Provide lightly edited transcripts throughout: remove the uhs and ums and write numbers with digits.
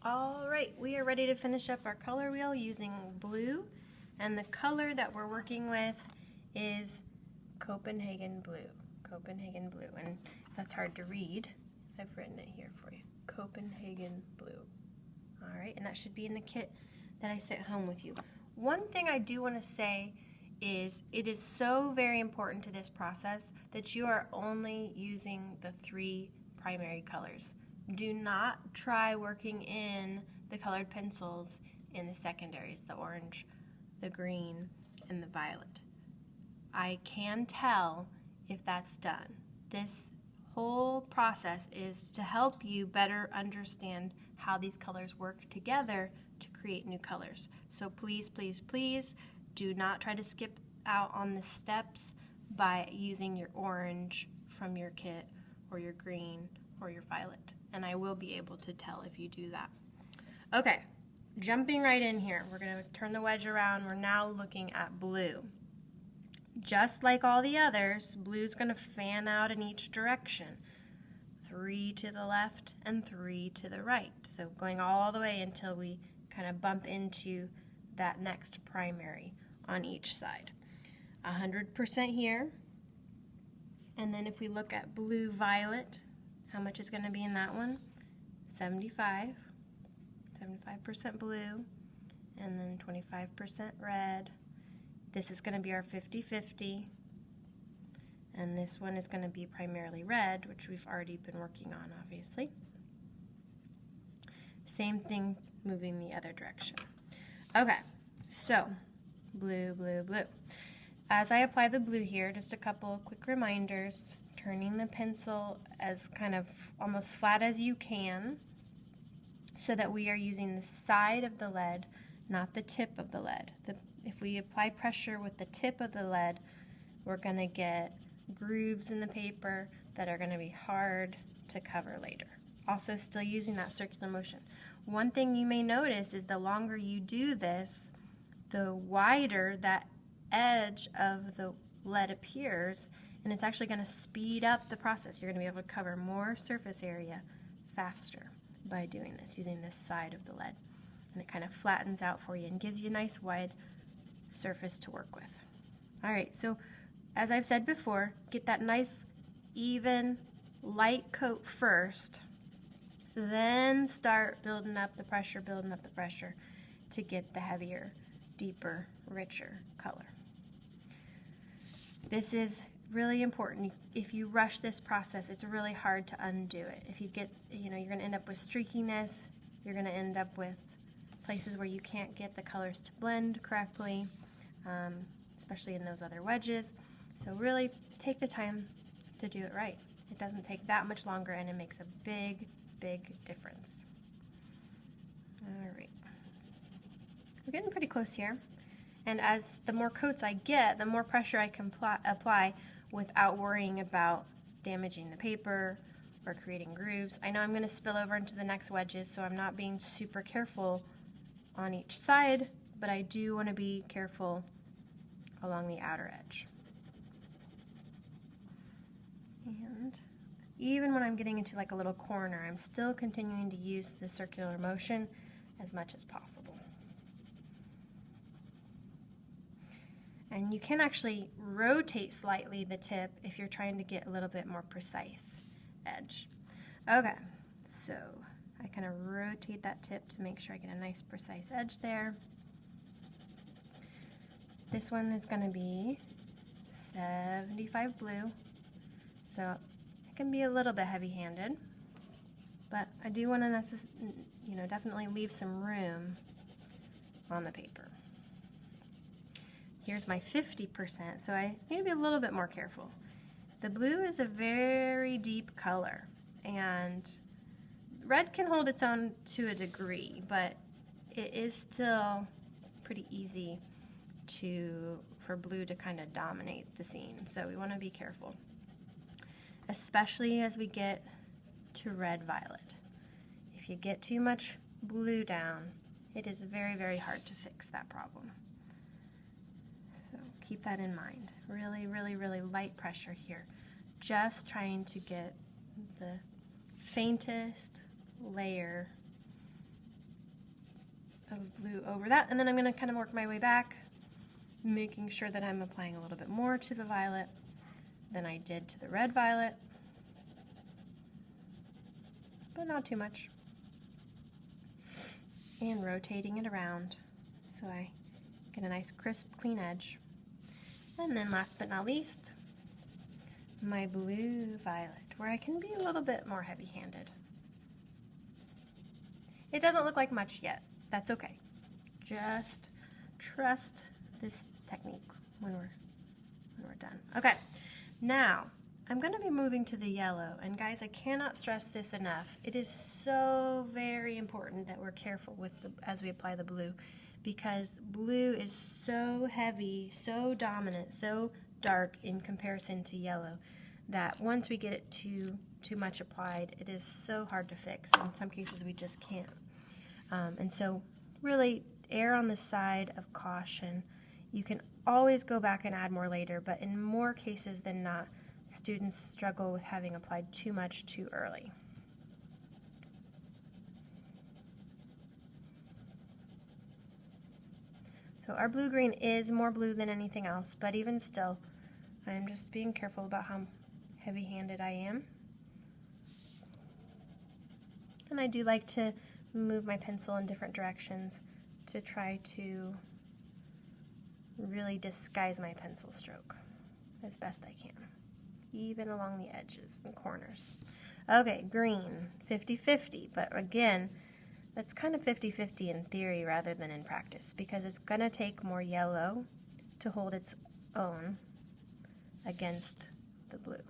All right, we are ready to finish up our color wheel using blue, and the color that we're working with is Copenhagen blue. Copenhagen blue, and if that's hard to read, I've written it here for you. Copenhagen blue. All right, and that should be in the kit that I sent home with you. One thing I do want to say is it is so very important to this process that you are only using the 3 primary colors. Do not try working in the colored pencils in the secondaries, the orange, the green, and the violet. I can tell if that's done. This whole process is to help you better understand how these colors work together to create new colors. So please, please, please do not try to skip out on the steps by using your orange from your kit or your green or your violet. And I will be able to tell if you do that. Okay, jumping right in here. We're going to turn the wedge around. We're now looking at blue. Just like all the others, blue's going to fan out in each direction. 3 to the left and 3 to the right. So going all the way until we kind of bump into that next primary on each side. 100% here. And then if we look at blue-violet, how much is going to be in that one? 75% blue, and then 25% red. This is going to be our 50-50, and this one is going to be primarily red, which we've already been working on, obviously. Same thing moving the other direction. Okay, so blue, blue, blue. As I apply the blue here, just a couple of quick reminders. Turning the pencil as kind of almost flat as you can so that we are using the side of the lead, not the tip of the lead. If we apply pressure with the tip of the lead, we're going to get grooves in the paper that are going to be hard to cover later. Also still using that circular motion. One thing you may notice is the longer you do this, the wider that edge of the lead appears, and it's actually going to speed up the process. You're going to be able to cover more surface area faster by doing this, using this side of the lead. And it kind of flattens out for you and gives you a nice wide surface to work with. All right, so as I've said before, get that nice, even, light coat first, then start building up the pressure to get the heavier, deeper, richer color. This is really important. If you rush this process, it's really hard to undo it. If you get, you're going to end up with streakiness, you're going to end up with places where you can't get the colors to blend correctly, especially in those other wedges. So really take the time to do it right. It doesn't take that much longer, and it makes a big, big difference. All right. We're getting pretty close here. And as the more coats I get, the more pressure I can apply without worrying about damaging the paper or creating grooves. I know I'm going to spill over into the next wedges, so I'm not being super careful on each side, but I do want to be careful along the outer edge. And even when I'm getting into like a little corner, I'm still continuing to use the circular motion as much as possible. And you can actually rotate slightly the tip if you're trying to get a little bit more precise edge. Okay, so I kind of rotate that tip to make sure I get a nice precise edge there. This one is going to be 75 blue, so it can be a little bit heavy-handed, but I do want to definitely leave some room on the paper. Here's my 50%, so I need to be a little bit more careful. The blue is a very deep color, and red can hold its own to a degree, but it is still pretty easy for blue to kind of dominate the scene, so we want to be careful, especially as we get to red-violet. If you get too much blue down, it is very, very hard to fix that problem. So keep that in mind. Really, really, really light pressure here. Just trying to get the faintest layer of blue over that, and then I'm going to kind of work my way back, making sure that I'm applying a little bit more to the violet than I did to the red violet, but not too much. And rotating it around so I get a nice crisp, clean edge. And then last but not least, my blue violet, where I can be a little bit more heavy-handed. It doesn't look like much yet. That's okay. Just trust this technique when we're done. Okay, now I'm going to be moving to the yellow, and guys, I cannot stress this enough. It is so very important that we're careful with as we apply the blue, because blue is so heavy, so dominant, so dark in comparison to yellow, that once we get it too much applied, it is so hard to fix. In some cases, we just can't. And so really err on the side of caution. You can always go back and add more later, but in more cases than not, students struggle with having applied too much too early. So our blue-green is more blue than anything else, but even still, I'm just being careful about how heavy-handed I am. And I do like to move my pencil in different directions to try to really disguise my pencil stroke as best I can, even along the edges and corners. Okay, green, 50-50, but again, that's kind of 50-50 in theory rather than in practice, because it's going to take more yellow to hold its own against the blue.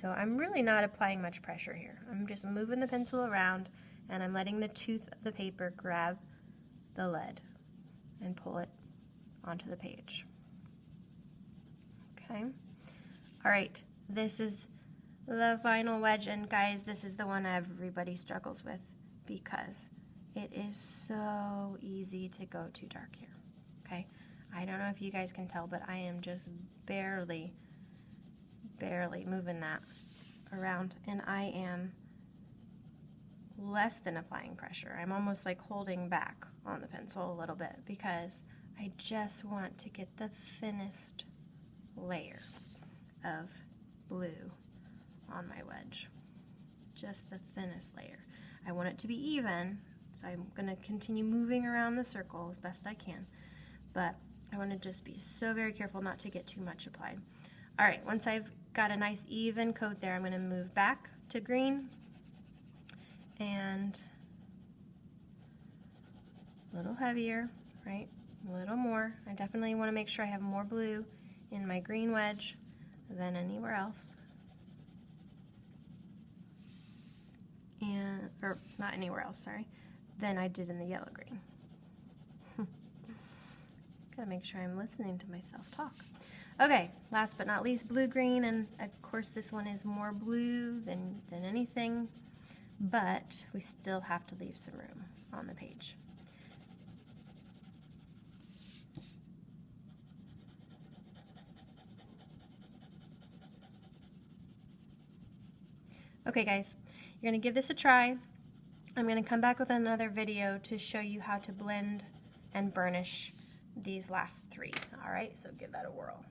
So I'm really not applying much pressure here. I'm just moving the pencil around, and I'm letting the tooth of the paper grab the lead and pull it onto the page. Okay. All right, this is the final wedge, and guys, this is the one everybody struggles with because it is so easy to go too dark here. Okay, I don't know if you guys can tell, but I am just barely moving that around, and I am less than applying pressure. I'm almost like holding back on the pencil a little bit because I just want to get the thinnest layer of blue on my wedge. Just the thinnest layer. I want it to be even, so I'm going to continue moving around the circle as best I can, but I want to just be so very careful not to get too much applied. All right, once I've got a nice even coat there, I'm going to move back to green and a little heavier, right? A little more. I definitely want to make sure I have more blue in my green wedge than anywhere else. Or not anywhere else, sorry, than I did in the yellow green. Gotta make sure I'm listening to myself talk. Okay, last but not least, blue-green, and of course this one is more blue than anything, but we still have to leave some room on the page. Okay guys, you're going to give this a try. I'm going to come back with another video to show you how to blend and burnish these last three. All right, so give that a whirl.